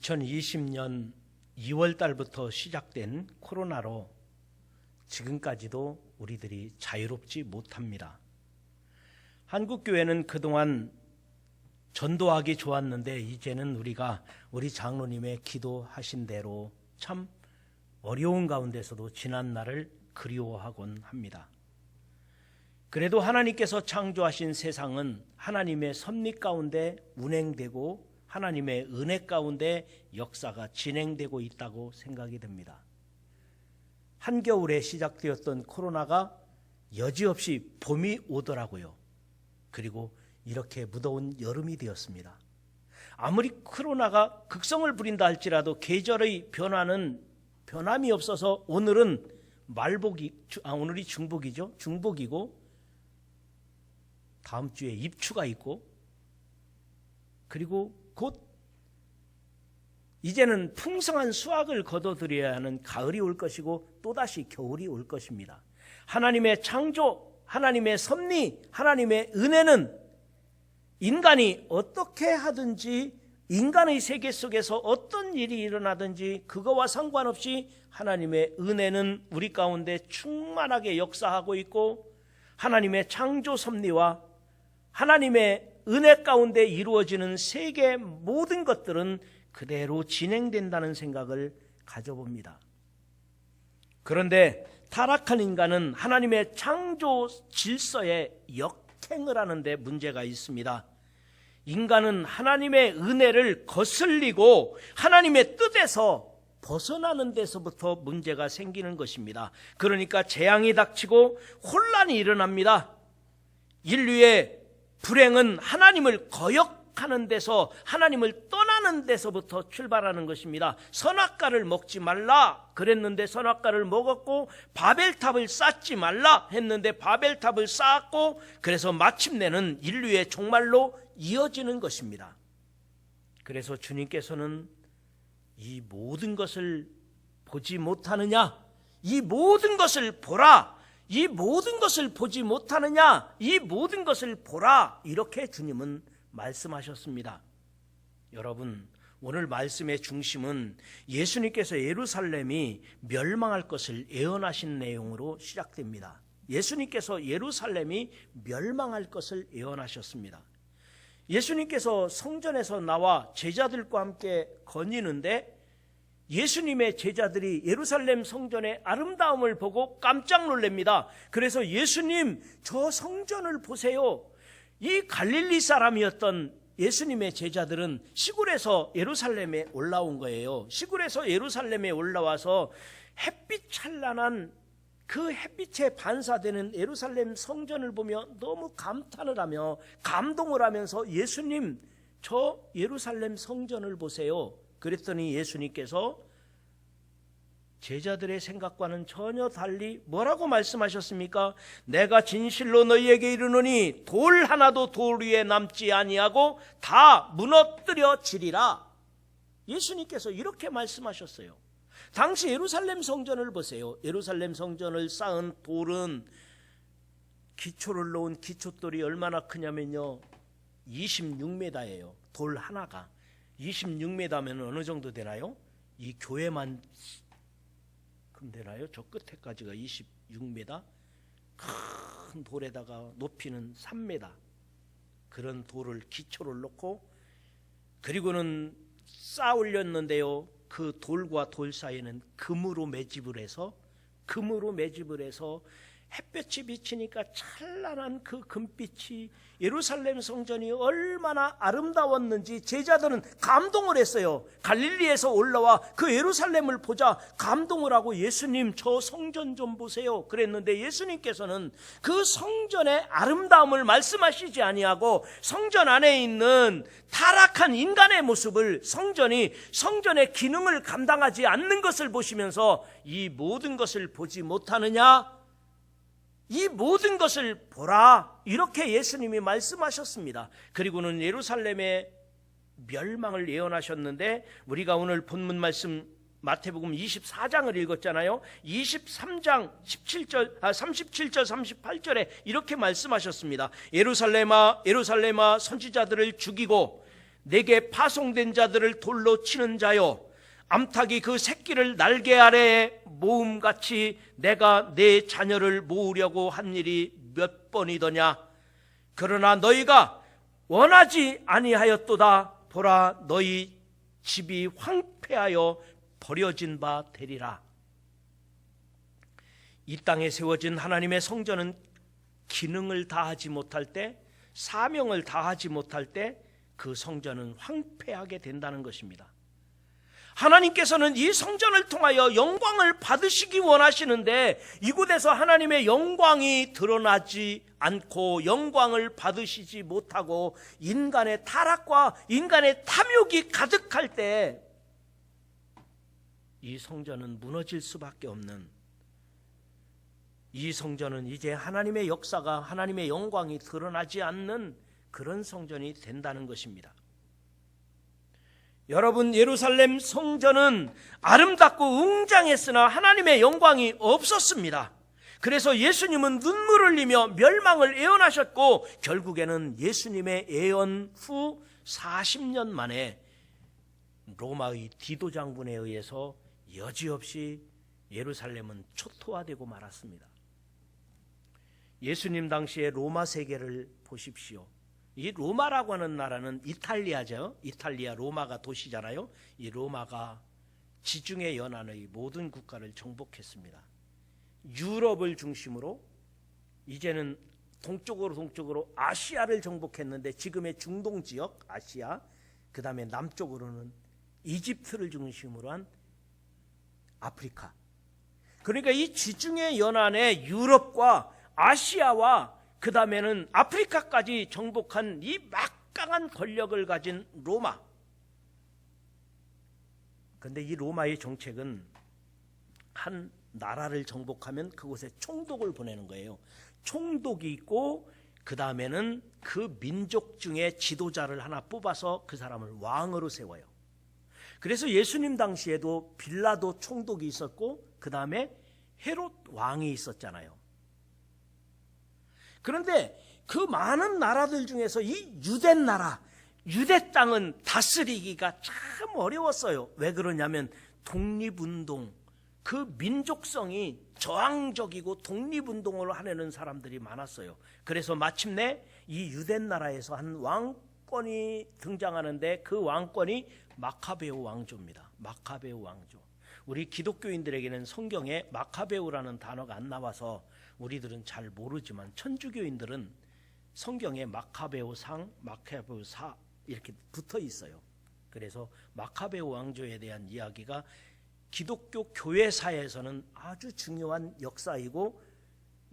2020년 2월 달부터 시작된 코로나로 지금까지도 우리들이 자유롭지 못합니다. 한국교회는 그동안 전도하기 좋았는데 이제는 우리가 우리 장로님의 기도하신 대로 참 어려운 가운데서도 지난 날을 그리워하곤 합니다. 그래도 하나님께서 창조하신 세상은 하나님의 섭리 가운데 운행되고 하나님의 은혜 가운데 역사가 진행되고 있다고 생각이 됩니다. 한겨울에 시작되었던 코로나가 여지없이 봄이 오더라고요. 그리고 이렇게 무더운 여름이 되었습니다. 아무리 코로나가 극성을 부린다 할지라도 계절의 변화는 변함이 없어서 오늘은 오늘이 중복이죠. 중복이고 다음 주에 입추가 있고 그리고 곧 이제는 풍성한 수확을 거둬들여야 하는 가을이 올 것이고 또다시 겨울이 올 것입니다. 하나님의 창조, 하나님의 섭리, 하나님의 은혜는 인간이 어떻게 하든지 인간의 세계 속에서 어떤 일이 일어나든지 그거와 상관없이 하나님의 은혜는 우리 가운데 충만하게 역사하고 있고 하나님의 창조 섭리와 하나님의 은혜 가운데 이루어지는 세계 모든 것들은 그대로 진행된다는 생각을 가져봅니다. 그런데 타락한 인간은 하나님의 창조 질서에 역행을 하는데 문제가 있습니다. 인간은 하나님의 은혜를 거슬리고 하나님의 뜻에서 벗어나는 데서부터 문제가 생기는 것입니다. 그러니까 재앙이 닥치고 혼란이 일어납니다. 인류의 불행은 하나님을 거역하는 데서 하나님을 떠나는 데서부터 출발하는 것입니다. 선악과를 먹지 말라 그랬는데 선악과를 먹었고 바벨탑을 쌓지 말라 했는데 바벨탑을 쌓았고 그래서 마침내는 인류의 종말로 이어지는 것입니다. 그래서 주님께서는 이 모든 것을 보지 못하느냐? 이 모든 것을 보라! 이 모든 것을 보지 못하느냐? 이 모든 것을 보라! 이렇게 주님은 말씀하셨습니다. 여러분, 오늘 말씀의 중심은 예수님께서 예루살렘이 멸망할 것을 예언하신 내용으로 시작됩니다. 예수님께서 예루살렘이 멸망할 것을 예언하셨습니다. 예수님께서 성전에서 나와 제자들과 함께 거니는데 예수님의 제자들이 예루살렘 성전의 아름다움을 보고 깜짝 놀랍니다. 그래서 예수님, 저 성전을 보세요. 이 갈릴리 사람이었던 예수님의 제자들은 시골에서 예루살렘에 올라온 거예요. 시골에서 예루살렘에 올라와서 햇빛 찬란한 그 햇빛에 반사되는 예루살렘 성전을 보며 너무 감탄을 하며 감동을 하면서 예수님, 저 예루살렘 성전을 보세요. 그랬더니 예수님께서 제자들의 생각과는 전혀 달리 뭐라고 말씀하셨습니까? 내가 진실로 너희에게 이르노니 돌 하나도 돌 위에 남지 아니하고 다 무너뜨려지리라. 예수님께서 이렇게 말씀하셨어요. 당시 예루살렘 성전을 보세요. 예루살렘 성전을 쌓은 돌은 기초를 놓은 기초돌이 얼마나 크냐면요 26m예요. 돌 하나가 26m면 어느 정도 되나요? 이 교회만 되나요? 저 끝에까지가 26m, 큰 돌에다가 높이는 3m 그런 돌을 기초를 놓고 그리고는 쌓아 올렸는데요. 그 돌과 돌 사이에는 금으로 매집을 해서 햇볕이 비치니까 찬란한 그 금빛이 예루살렘 성전이 얼마나 아름다웠는지 제자들은 감동을 했어요. 갈릴리에서 올라와 그 예루살렘을 보자 감동을 하고 예수님, 저 성전 좀 보세요 그랬는데 예수님께서는 그 성전의 아름다움을 말씀하시지 아니하고 성전 안에 있는 타락한 인간의 모습을 성전의 기능을 감당하지 않는 것을 보시면서 이 모든 것을 보지 못하느냐? 이 모든 것을 보라 이렇게 예수님이 말씀하셨습니다. 그리고는 예루살렘의 멸망을 예언하셨는데 우리가 오늘 본문 말씀 마태복음 24장을 읽었잖아요. 23장 37절 38절에 이렇게 말씀하셨습니다. 예루살렘아 예루살렘아 선지자들을 죽이고 내게 파송된 자들을 돌로 치는 자여, 암탉이 그 새끼를 날개 아래에 모음같이 내가 내 자녀를 모으려고 한 일이 몇 번이더냐. 그러나 너희가 원하지 아니하였도다. 보라, 너희 집이 황폐하여 버려진 바 되리라. 이 땅에 세워진 하나님의 성전은 기능을 다하지 못할 때, 사명을 다하지 못할 때 그 성전은 황폐하게 된다는 것입니다. 하나님께서는 이 성전을 통하여 영광을 받으시기 원하시는데 이곳에서 하나님의 영광이 드러나지 않고 영광을 받으시지 못하고 인간의 타락과 인간의 탐욕이 가득할 때 이 성전은 무너질 수밖에 없는, 이 성전은 이제 하나님의 역사가, 하나님의 영광이 드러나지 않는 그런 성전이 된다는 것입니다. 여러분, 예루살렘 성전은 아름답고 웅장했으나 하나님의 영광이 없었습니다. 그래서 예수님은 눈물을 흘리며 멸망을 예언하셨고 결국에는 예수님의 예언 후 40년 만에 로마의 디도 장군에 의해서 여지없이 예루살렘은 초토화되고 말았습니다. 예수님 당시의 로마 세계를 보십시오. 이 로마라고 하는 나라는 이탈리아죠. 이탈리아 로마가 도시잖아요. 이 로마가 지중해 연안의 모든 국가를 정복했습니다. 유럽을 중심으로 이제는 동쪽으로 아시아를 정복했는데 지금의 중동 지역 아시아, 그 다음에 남쪽으로는 이집트를 중심으로 한 아프리카. 그러니까 이 지중해 연안의 유럽과 아시아와 그 다음에는 아프리카까지 정복한 이 막강한 권력을 가진 로마. 그런데 이 로마의 정책은 한 나라를 정복하면 그곳에 총독을 보내는 거예요. 총독이 있고 그 다음에는 그 민족 중에 지도자를 하나 뽑아서 그 사람을 왕으로 세워요. 그래서 예수님 당시에도 빌라도 총독이 있었고 그 다음에 헤롯 왕이 있었잖아요. 그런데 그 많은 나라들 중에서 이 유대 나라, 유대 땅은 다스리기가 참 어려웠어요. 왜 그러냐면 독립운동, 그 민족성이 저항적이고 독립운동을 하려는 사람들이 많았어요. 그래서 마침내 이 유대 나라에서 한 왕권이 등장하는데 그 왕권이 마카베오 왕조입니다. 마카베오 왕조. 우리 기독교인들에게는 성경에 마카베오라는 단어가 안 나와서 우리들은 잘 모르지만 천주교인들은 성경에 마카베오상, 마카베오사 이렇게 붙어 있어요. 그래서 마카베오 왕조에 대한 이야기가 기독교 교회사에서는 아주 중요한 역사이고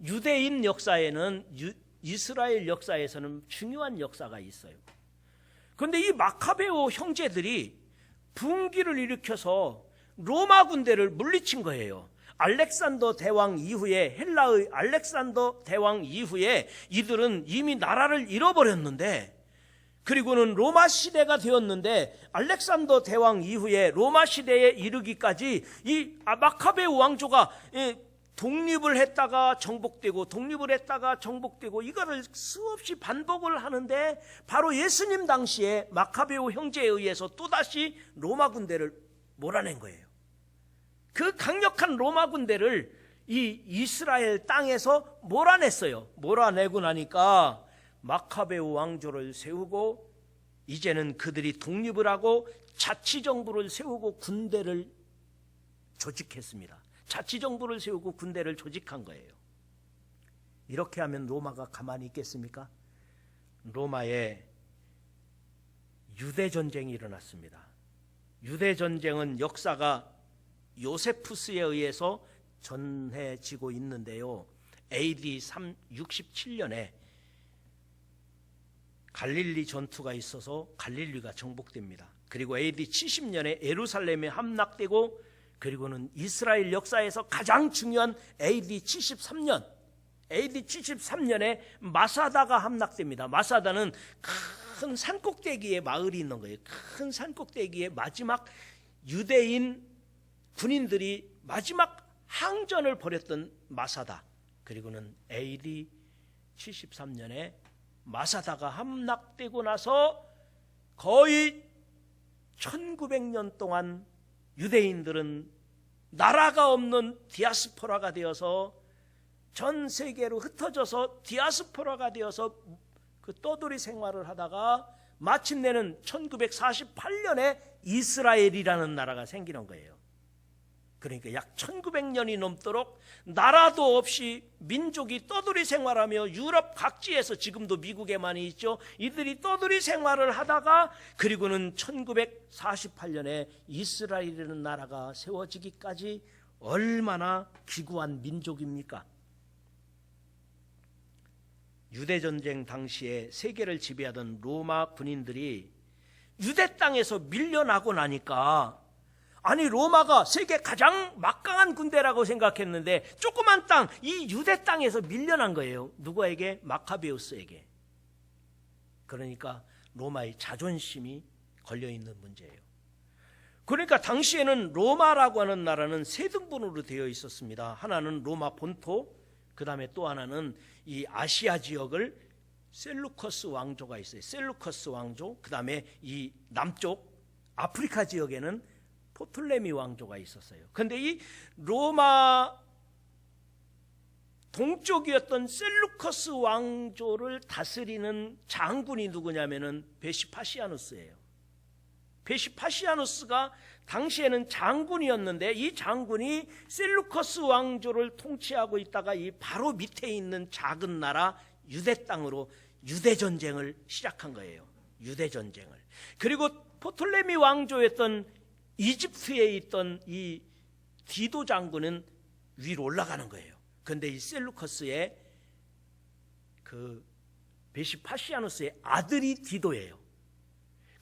유대인 역사에는 이스라엘 역사에서는 중요한 역사가 있어요. 그런데 이 마카베오 형제들이 분기를 일으켜서 로마 군대를 물리친 거예요. 알렉산더 대왕 이후에, 헬라의 알렉산더 대왕 이후에 이들은 이미 나라를 잃어버렸는데, 그리고는 로마 시대가 되었는데 알렉산더 대왕 이후에 로마 시대에 이르기까지 이 마카베오 왕조가 독립을 했다가 정복되고 독립을 했다가 정복되고 이거를 수없이 반복을 하는데 바로 예수님 당시에 마카베오 형제에 의해서 또다시 로마 군대를 몰아낸 거예요. 그 강력한 로마 군대를 이 이스라엘 땅에서 몰아냈어요. 몰아내고 나니까 마카베오 왕조를 세우고 이제는 그들이 독립을 하고 자치정부를 세우고 군대를 조직했습니다. 자치정부를 세우고 군대를 조직한 거예요. 이렇게 하면 로마가 가만히 있겠습니까? 로마에 유대전쟁이 일어났습니다. 유대전쟁은 역사가 요세푸스에 의해서 전해지고 있는데요. AD 67년에 갈릴리 전투가 있어서 갈릴리가 정복됩니다. 그리고 AD 70년에 예루살렘에 함락되고 그리고는 이스라엘 역사에서 가장 중요한 AD 73년에 마사다가 함락됩니다. 마사다는 큰 산꼭대기에 마을이 있는 거예요. 큰 산꼭대기에 마지막 유대인 군인들이 마지막 항전을 벌였던 마사다. 그리고는 AD 73년에 마사다가 함락되고 나서 거의 1900년 동안 유대인들은 나라가 없는 디아스포라가 되어서 전 세계로 흩어져서 디아스포라가 되어서 그 떠돌이 생활을 하다가 마침내는 1948년에 이스라엘이라는 나라가 생기는 거예요. 그러니까 약 1900년이 넘도록 나라도 없이 민족이 떠돌이 생활하며 유럽 각지에서, 지금도 미국에 많이 있죠, 이들이 떠돌이 생활을 하다가 그리고는 1948년에 이스라엘이라는 나라가 세워지기까지 얼마나 기구한 민족입니까? 유대전쟁 당시에 세계를 지배하던 로마 군인들이 유대 땅에서 밀려나고 나니까, 아니 로마가 세계 가장 막강한 군대라고 생각했는데 조그만 땅, 이 유대 땅에서 밀려난 거예요. 누구에게? 마카베우스에게. 그러니까 로마의 자존심이 걸려있는 문제예요. 그러니까 당시에는 로마라고 하는 나라는 세 등분으로 되어 있었습니다. 하나는 로마 본토, 그 다음에 또 하나는 이 아시아 지역을 셀루커스 왕조가 있어요. 셀루커스 왕조. 그 다음에 이 남쪽 아프리카 지역에는 포톨레미 왕조가 있었어요. 그런데 이 로마 동쪽이었던 셀루커스 왕조를 다스리는 장군이 누구냐면은 베시파시아누스예요. 베시파시아누스가 당시에는 장군이었는데 이 장군이 셀루커스 왕조를 통치하고 있다가 이 바로 밑에 있는 작은 나라 유대 땅으로 유대 전쟁을 시작한 거예요. 유대 전쟁을. 그리고 포톨레미 왕조였던 이집트에 있던 이 디도 장군은 위로 올라가는 거예요. 그런데 이 셀루커스의 그 베시파시아누스의 아들이 디도예요.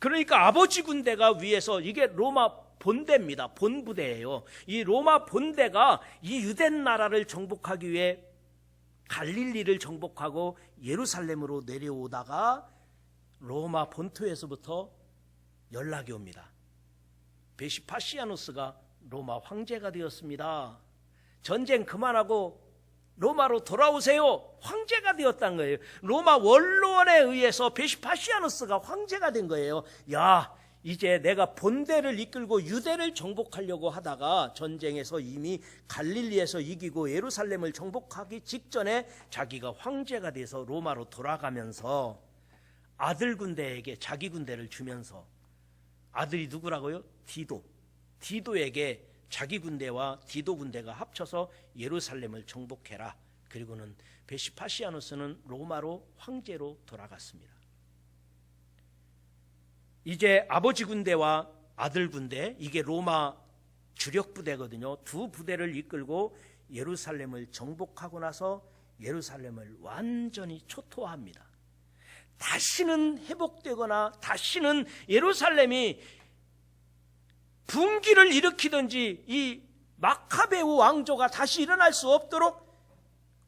그러니까 아버지 군대가 위에서, 이게 로마 본대입니다. 본부대예요. 이 로마 본대가 이 유대 나라를 정복하기 위해 갈릴리를 정복하고 예루살렘으로 내려오다가 로마 본토에서부터 연락이 옵니다. 베시파시아누스가 로마 황제가 되었습니다. 전쟁 그만하고 로마로 돌아오세요. 황제가 되었다는 거예요. 로마 원로원에 의해서 베시파시아누스가 황제가 된 거예요. 야, 이제 내가 본대를 이끌고 유대를 정복하려고 하다가 전쟁에서 이미 갈릴리에서 이기고 예루살렘을 정복하기 직전에 자기가 황제가 돼서 로마로 돌아가면서 아들 군대에게 자기 군대를 주면서, 아들이 누구라고요? 디도. 디도에게 자기 군대와 디도 군대가 합쳐서 예루살렘을 정복해라. 그리고는 베시파시아누스는 로마로 황제로 돌아갔습니다. 이제 아버지 군대와 아들 군대, 이게 로마 주력 부대거든요. 두 부대를 이끌고 예루살렘을 정복하고 나서 예루살렘을 완전히 초토화합니다. 다시는 회복되거나 다시는 예루살렘이 분기를 일으키든지 이 마카베우 왕조가 다시 일어날 수 없도록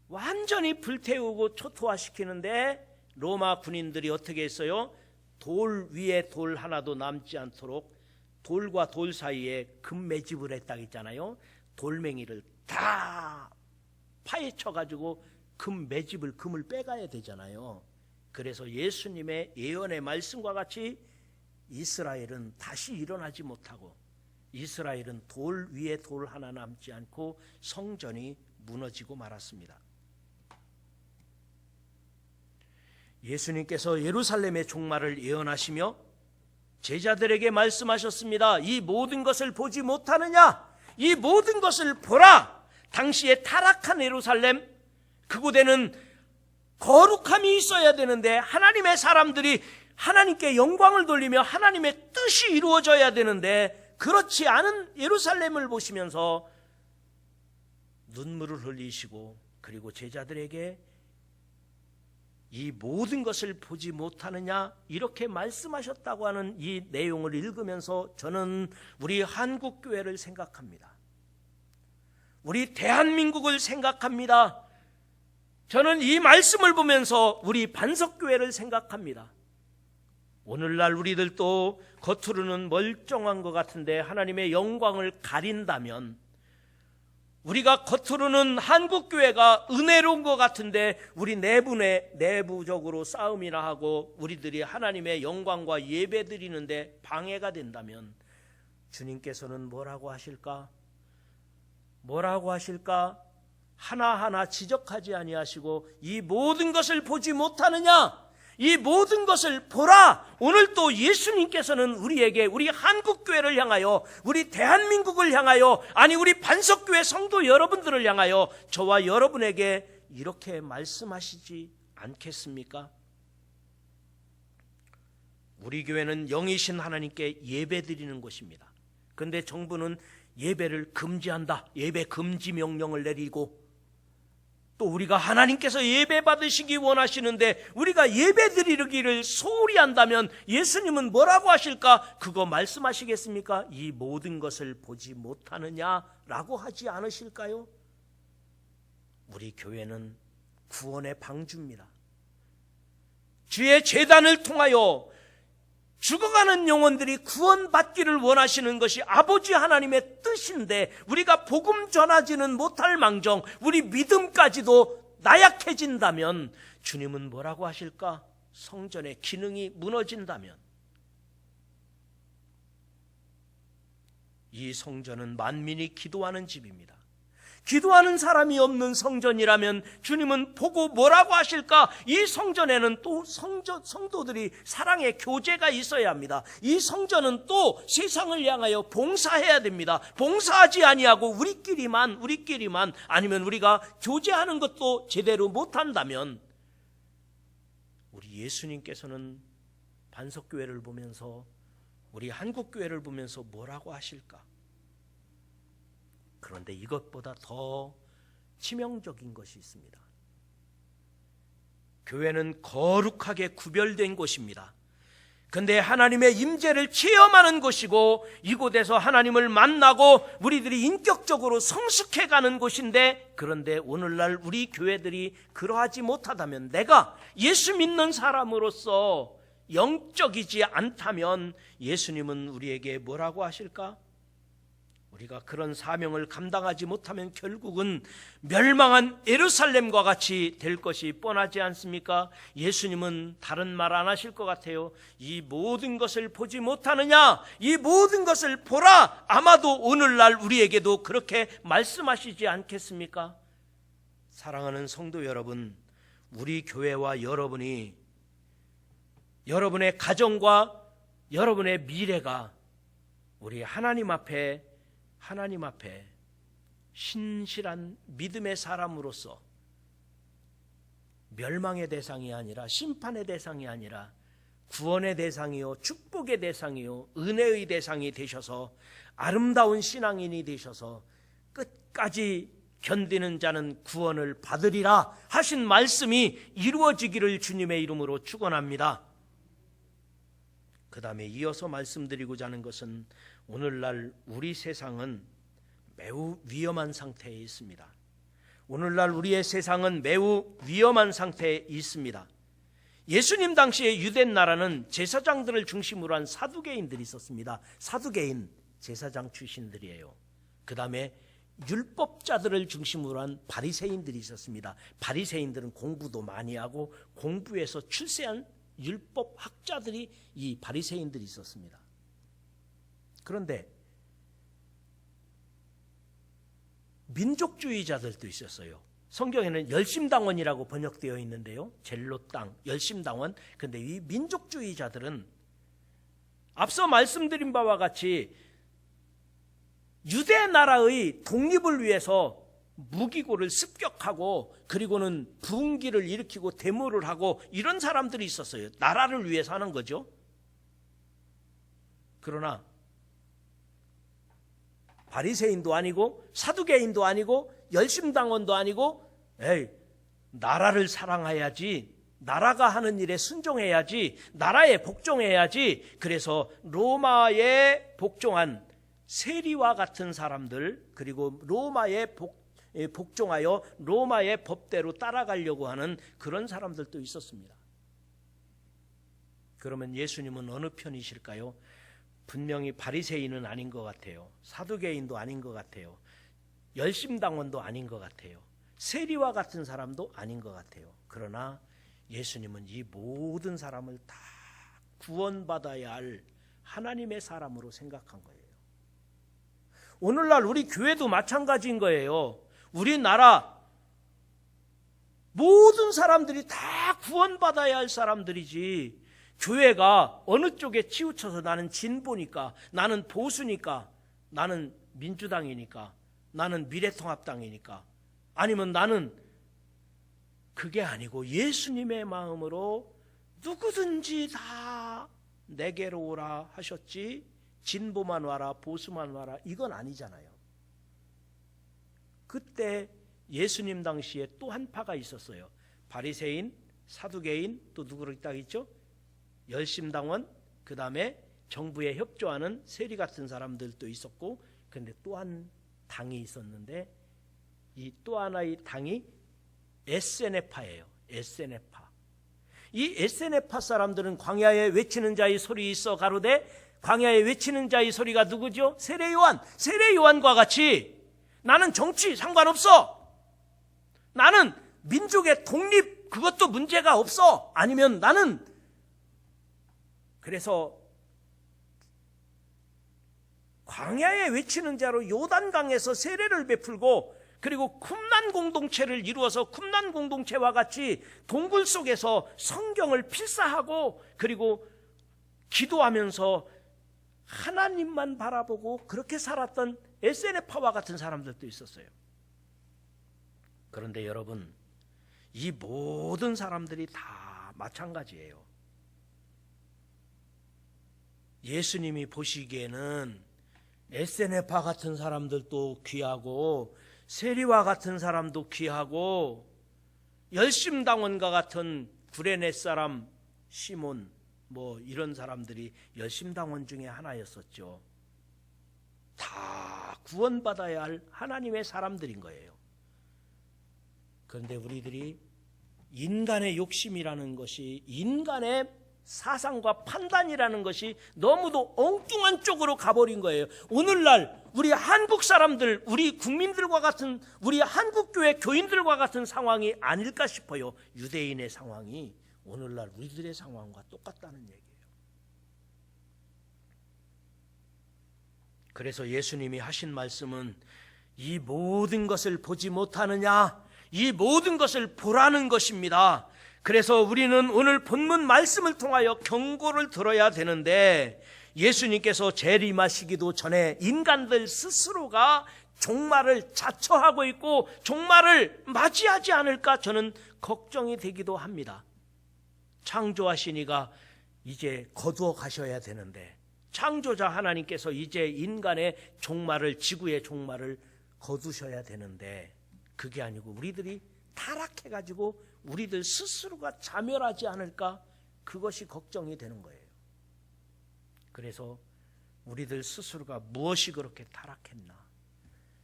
완전히 불태우고 초토화시키는데, 로마 군인들이 어떻게 했어요? 돌 위에 돌 하나도 남지 않도록 돌과 돌 사이에 금 매집을 했다고 했잖아요. 돌멩이를 다 파헤쳐가지고 금을 빼가야 되잖아요. 그래서 예수님의 예언의 말씀과 같이 이스라엘은 다시 일어나지 못하고, 이스라엘은 돌 위에 돌 하나 남지 않고 성전이 무너지고 말았습니다. 예수님께서 예루살렘의 종말을 예언하시며 제자들에게 말씀하셨습니다. 이 모든 것을 보지 못하느냐? 이 모든 것을 보라. 당시에 타락한 예루살렘, 그곳에는 거룩함이 있어야 되는데 하나님의 사람들이 하나님께 영광을 돌리며 하나님의 뜻이 이루어져야 되는데 그렇지 않은 예루살렘을 보시면서 눈물을 흘리시고, 그리고 제자들에게 이 모든 것을 보지 못하느냐 이렇게 말씀하셨다고 하는 이 내용을 읽으면서 저는 우리 한국교회를 생각합니다. 우리 대한민국을 생각합니다. 저는 이 말씀을 보면서 우리 반석교회를 생각합니다. 오늘날 우리들도 겉으로는 멀쩡한 것 같은데 하나님의 영광을 가린다면 우리가 겉으로는 한국교회가 은혜로운 것 같은데 우리 내부적으로 싸움이나 하고 우리들이 하나님의 영광과 예배 드리는데 방해가 된다면 주님께서는 뭐라고 하실까? 뭐라고 하실까? 하나하나 지적하지 아니하시고 이 모든 것을 보지 못하느냐? 이 모든 것을 보라. 오늘 또 예수님께서는 우리에게, 우리 한국교회를 향하여, 우리 대한민국을 향하여, 아니 우리 반석교회 성도 여러분들을 향하여 저와 여러분에게 이렇게 말씀하시지 않겠습니까? 우리 교회는 영이신 하나님께 예배드리는 곳입니다. 그런데 정부는 예배를 금지한다. 예배 금지 명령을 내리고, 또 우리가 하나님께서 예배 받으시기 원하시는데 우리가 예배 드리기를 소홀히 한다면 예수님은 뭐라고 하실까? 그거 말씀하시겠습니까? 이 모든 것을 보지 못하느냐라고 하지 않으실까요? 우리 교회는 구원의 방주입니다. 주의 제단을 통하여 죽어가는 영혼들이 구원받기를 원하시는 것이 아버지 하나님의 뜻인데 우리가 복음 전하지는 못할 망정 우리 믿음까지도 나약해진다면 주님은 뭐라고 하실까? 성전의 기능이 무너진다면 이 성전은 만민이 기도하는 집입니다. 기도하는 사람이 없는 성전이라면 주님은 보고 뭐라고 하실까? 이 성전에는 또 성도들이 사랑의 교제가 있어야 합니다. 이 성전은 또 세상을 향하여 봉사해야 됩니다. 봉사하지 아니하고 우리끼리만 아니면 우리가 교제하는 것도 제대로 못한다면 우리 예수님께서는 반석교회를 보면서 우리 한국교회를 보면서 뭐라고 하실까? 그런데 이것보다 더 치명적인 것이 있습니다. 교회는 거룩하게 구별된 곳입니다. 그런데 하나님의 임재를 체험하는 곳이고 이곳에서 하나님을 만나고 우리들이 인격적으로 성숙해가는 곳인데 그런데 오늘날 우리 교회들이 그러하지 못하다면 내가 예수 믿는 사람으로서 영적이지 않다면 예수님은 우리에게 뭐라고 하실까? 우리가 그런 사명을 감당하지 못하면 결국은 멸망한 예루살렘과 같이 될 것이 뻔하지 않습니까? 예수님은 다른 말 안 하실 것 같아요. 이 모든 것을 보지 못하느냐? 이 모든 것을 보라. 아마도 오늘날 우리에게도 그렇게 말씀하시지 않겠습니까? 사랑하는 성도 여러분, 우리 교회와 여러분이 여러분의 가정과 여러분의 미래가 우리 하나님 앞에 신실한 믿음의 사람으로서 멸망의 대상이 아니라 심판의 대상이 아니라 구원의 대상이요 축복의 대상이요 은혜의 대상이 되셔서 아름다운 신앙인이 되셔서 끝까지 견디는 자는 구원을 받으리라 하신 말씀이 이루어지기를 주님의 이름으로 축원합니다. 그 다음에 이어서 말씀드리고자 하는 것은 오늘날 우리 세상은 매우 위험한 상태에 있습니다. 오늘날 우리의 세상은 매우 위험한 상태에 있습니다. 예수님 당시에 유대 나라는 제사장들을 중심으로 한 사두개인들이 있었습니다. 사두개인 제사장 출신들이에요. 그 다음에 율법자들을 중심으로 한 바리새인들이 있었습니다. 바리새인들은 공부도 많이 하고 공부해서 출세한 율법 학자들이 이 바리새인들이 있었습니다. 그런데 민족주의자들도 있었어요. 성경에는 열심당원이라고 번역되어 있는데요. 젤롯당, 열심당원. 그런데 이 민족주의자들은 앞서 말씀드린 바와 같이 유대 나라의 독립을 위해서 무기고를 습격하고 그리고는 부흥기를 일으키고 데모를 하고 이런 사람들이 있었어요. 나라를 위해서 하는 거죠. 그러나 바리새인도 아니고 사두개인도 아니고 열심당원도 아니고 나라를 사랑해야지, 나라가 하는 일에 순종해야지, 나라에 복종해야지. 그래서 로마에 복종한 세리와 같은 사람들, 그리고 로마에 복종하여 로마의 법대로 따라가려고 하는 그런 사람들도 있었습니다. 그러면 예수님은 어느 편이실까요? 분명히 바리새인은 아닌 것 같아요. 사두개인도 아닌 것 같아요. 열심당원도 아닌 것 같아요. 세리와 같은 사람도 아닌 것 같아요. 그러나 예수님은 이 모든 사람을 다 구원받아야 할 하나님의 사람으로 생각한 거예요. 오늘날 우리 교회도 마찬가지인 거예요. 우리나라 모든 사람들이 다 구원받아야 할 사람들이지, 교회가 어느 쪽에 치우쳐서 나는 진보니까, 나는 보수니까, 나는 민주당이니까, 나는 미래통합당이니까, 아니면 나는, 그게 아니고 예수님의 마음으로 누구든지 다 내게로 오라 하셨지, 진보만 와라 보수만 와라 이건 아니잖아요. 그때 예수님 당시에 또 한 파가 있었어요. 바리새인, 사두개인, 또 누구로 있다고 했죠? 열심당원, 그 다음에 정부에 협조하는 세리 같은 사람들도 있었고, 그런데 또 한 당이 있었는데, 이 또 하나의 당이 에세네파예요. 에세네파. 이 에세네파 사람들은 광야에 외치는 자의 소리 있어 가로되, 광야에 외치는 자의 소리가 누구죠? 세례 요한. 세례 요한과 같이 나는 정치 상관없어, 나는 민족의 독립 그것도 문제가 없어, 아니면 나는, 그래서 광야에 외치는 자로 요단강에서 세례를 베풀고, 그리고 쿰난 공동체를 이루어서 쿰난 공동체와 같이 동굴 속에서 성경을 필사하고, 그리고 기도하면서 하나님만 바라보고 그렇게 살았던 에세네파와 같은 사람들도 있었어요. 그런데 여러분, 이 모든 사람들이 다 마찬가지예요. 예수님이 보시기에는 에세네파 같은 사람들도 귀하고, 세리와 같은 사람도 귀하고, 열심당원과 같은 구레네 사람 시몬, 뭐 이런 사람들이 열심당원 중에 하나였었죠. 다 구원받아야 할 하나님의 사람들인 거예요. 그런데 우리들이 인간의 욕심이라는 것이, 인간의 사상과 판단이라는 것이 너무도 엉뚱한 쪽으로 가버린 거예요. 오늘날 우리 한국 사람들, 우리 국민들과 같은, 우리 한국교회 교인들과 같은 상황이 아닐까 싶어요. 유대인의 상황이 오늘날 우리들의 상황과 똑같다는 얘기예요. 그래서 예수님이 하신 말씀은, 이 모든 것을 보지 못하느냐, 이 모든 것을 보라는 것입니다. 그래서 우리는 오늘 본문 말씀을 통하여 경고를 들어야 되는데, 예수님께서 재림하시기도 전에 인간들 스스로가 종말을 자처하고 있고 종말을 맞이하지 않을까 저는 걱정이 되기도 합니다. 창조하신 이가 이제 거두어 가셔야 되는데, 창조자 하나님께서 이제 인간의 종말을, 지구의 종말을 거두셔야 되는데, 그게 아니고 우리들이 타락해가지고 우리들 스스로가 자멸하지 않을까, 그것이 걱정이 되는 거예요. 그래서 우리들 스스로가 무엇이 그렇게 타락했나,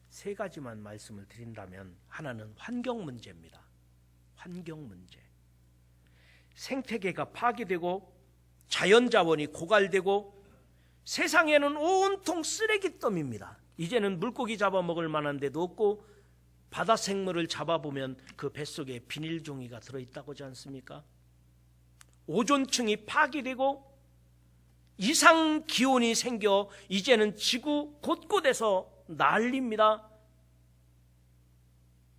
세 가지만 말씀을 드린다면, 하나는 환경 문제입니다. 환경 문제. 생태계가 파괴되고 자연자원이 고갈되고 세상에는 온통 쓰레기더미입니다. 이제는 물고기 잡아먹을 만한 데도 없고, 바다 생물을 잡아보면 그 뱃속에 비닐종이가 들어있다고 하지 않습니까? 오존층이 파괴되고 이상기온이 생겨 이제는 지구 곳곳에서 난립니다.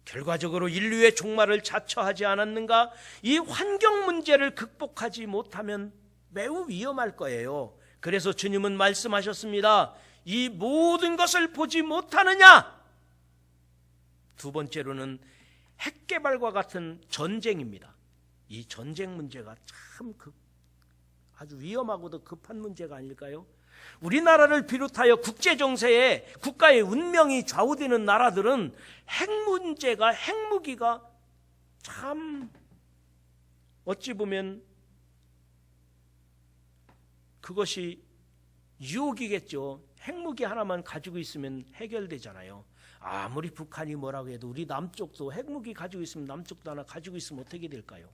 결과적으로 인류의 종말을 자처하지 않았는가? 이 환경 문제를 극복하지 못하면 매우 위험할 거예요. 그래서 주님은 말씀하셨습니다. 이 모든 것을 보지 못하느냐? 두 번째로는 핵개발과 같은 전쟁입니다. 이 전쟁 문제가 참 아주 위험하고도 급한 문제가 아닐까요? 우리나라를 비롯하여 국제정세에 국가의 운명이 좌우되는 나라들은 핵 문제가, 핵무기가 참 어찌 보면 그것이 유혹이겠죠. 핵무기 하나만 가지고 있으면 해결되잖아요. 아무리 북한이 뭐라고 해도 우리 남쪽도 핵무기 가지고 있으면, 남쪽도 하나 가지고 있으면 어떻게 될까요?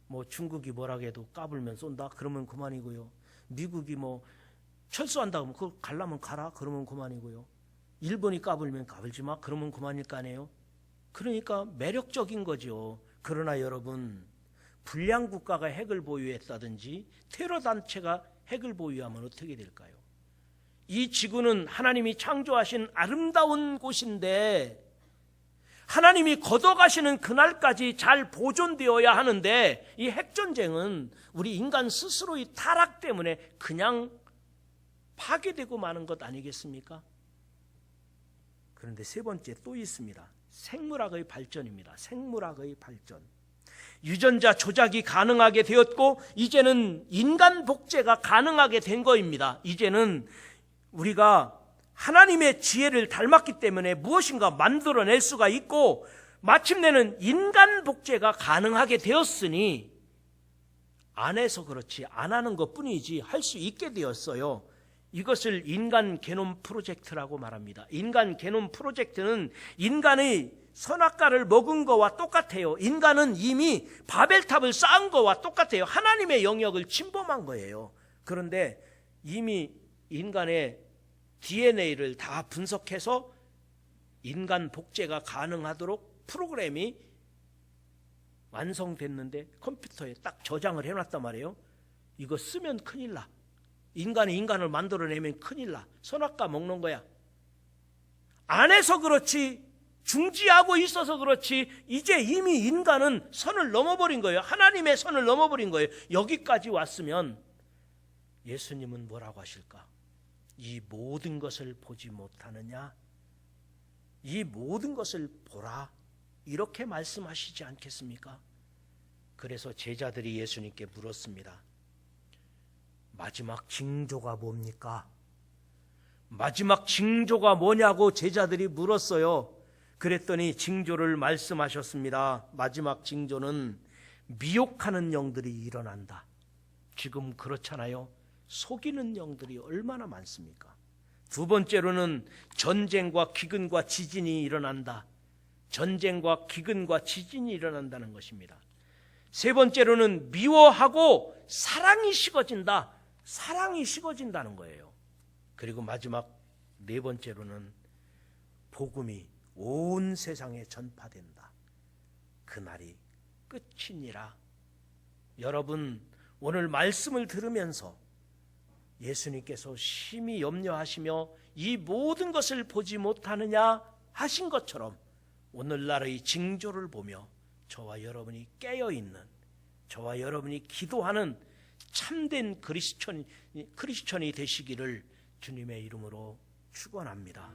뭐 중국이 뭐라고 해도 까불면 쏜다 그러면 그만이고요. 미국이 뭐 철수한다 그러면 그거 가려면 가라 그러면 그만이고요. 일본이 까불면 까불지 마. 그러면 그만일 거 아니에요. 그러니까 매력적인 거죠. 그러나 여러분, 불량 국가가 핵을 보유했다든지 테러 단체가 핵을 보유하면 어떻게 될까요? 이 지구는 하나님이 창조하신 아름다운 곳인데 하나님이 걷어가시는 그날까지 잘 보존되어야 하는데 이 핵전쟁은 우리 인간 스스로의 타락 때문에 그냥 파괴되고 마는 것 아니겠습니까? 그런데 세 번째 또 있습니다. 생물학의 발전입니다. 생물학의 발전. 유전자 조작이 가능하게 되었고 이제는 인간 복제가 가능하게 된 거입니다. 이제는 우리가 하나님의 지혜를 닮았기 때문에 무엇인가 만들어낼 수가 있고 마침내는 인간 복제가 가능하게 되었으니 안 해서 그렇지 안 하는 것뿐이지 할 수 있게 되었어요. 이것을 인간 게놈 프로젝트라고 말합니다. 인간 게놈 프로젝트는 인간의 선악과를 먹은 거와 똑같아요. 인간은 이미 바벨탑을 쌓은 거와 똑같아요. 하나님의 영역을 침범한 거예요. 그런데 이미 인간의 DNA를 다 분석해서 인간 복제가 가능하도록 프로그램이 완성됐는데 컴퓨터에 딱 저장을 해놨단 말이에요. 이거 쓰면 큰일 나. 인간이 인간을 만들어내면 큰일 나. 선악과 먹는 거야. 안 해서 그렇지 중지하고 있어서 그렇지 이제 이미 인간은 선을 넘어버린 거예요. 하나님의 선을 넘어버린 거예요. 여기까지 왔으면 예수님은 뭐라고 하실까? 이 모든 것을 보지 못하느냐? 이 모든 것을 보라. 이렇게 말씀하시지 않겠습니까? 그래서 제자들이 예수님께 물었습니다. 마지막 징조가 뭡니까? 마지막 징조가 뭐냐고 제자들이 물었어요. 그랬더니 징조를 말씀하셨습니다. 마지막 징조는 미혹하는 영들이 일어난다. 지금 그렇잖아요. 속이는 영들이 얼마나 많습니까? 두 번째로는 전쟁과 기근과 지진이 일어난다. 전쟁과 기근과 지진이 일어난다는 것입니다. 세 번째로는 미워하고 사랑이 식어진다. 사랑이 식어진다는 거예요. 그리고 마지막 네 번째로는 복음이 온 세상에 전파된다. 그날이 끝이니라. 여러분, 오늘 말씀을 들으면서 예수님께서 심히 염려하시며 이 모든 것을 보지 못하느냐 하신 것처럼 오늘날의 징조를 보며 저와 여러분이 깨어있는, 저와 여러분이 기도하는 참된 크리스천이 되시기를 주님의 이름으로 축원합니다.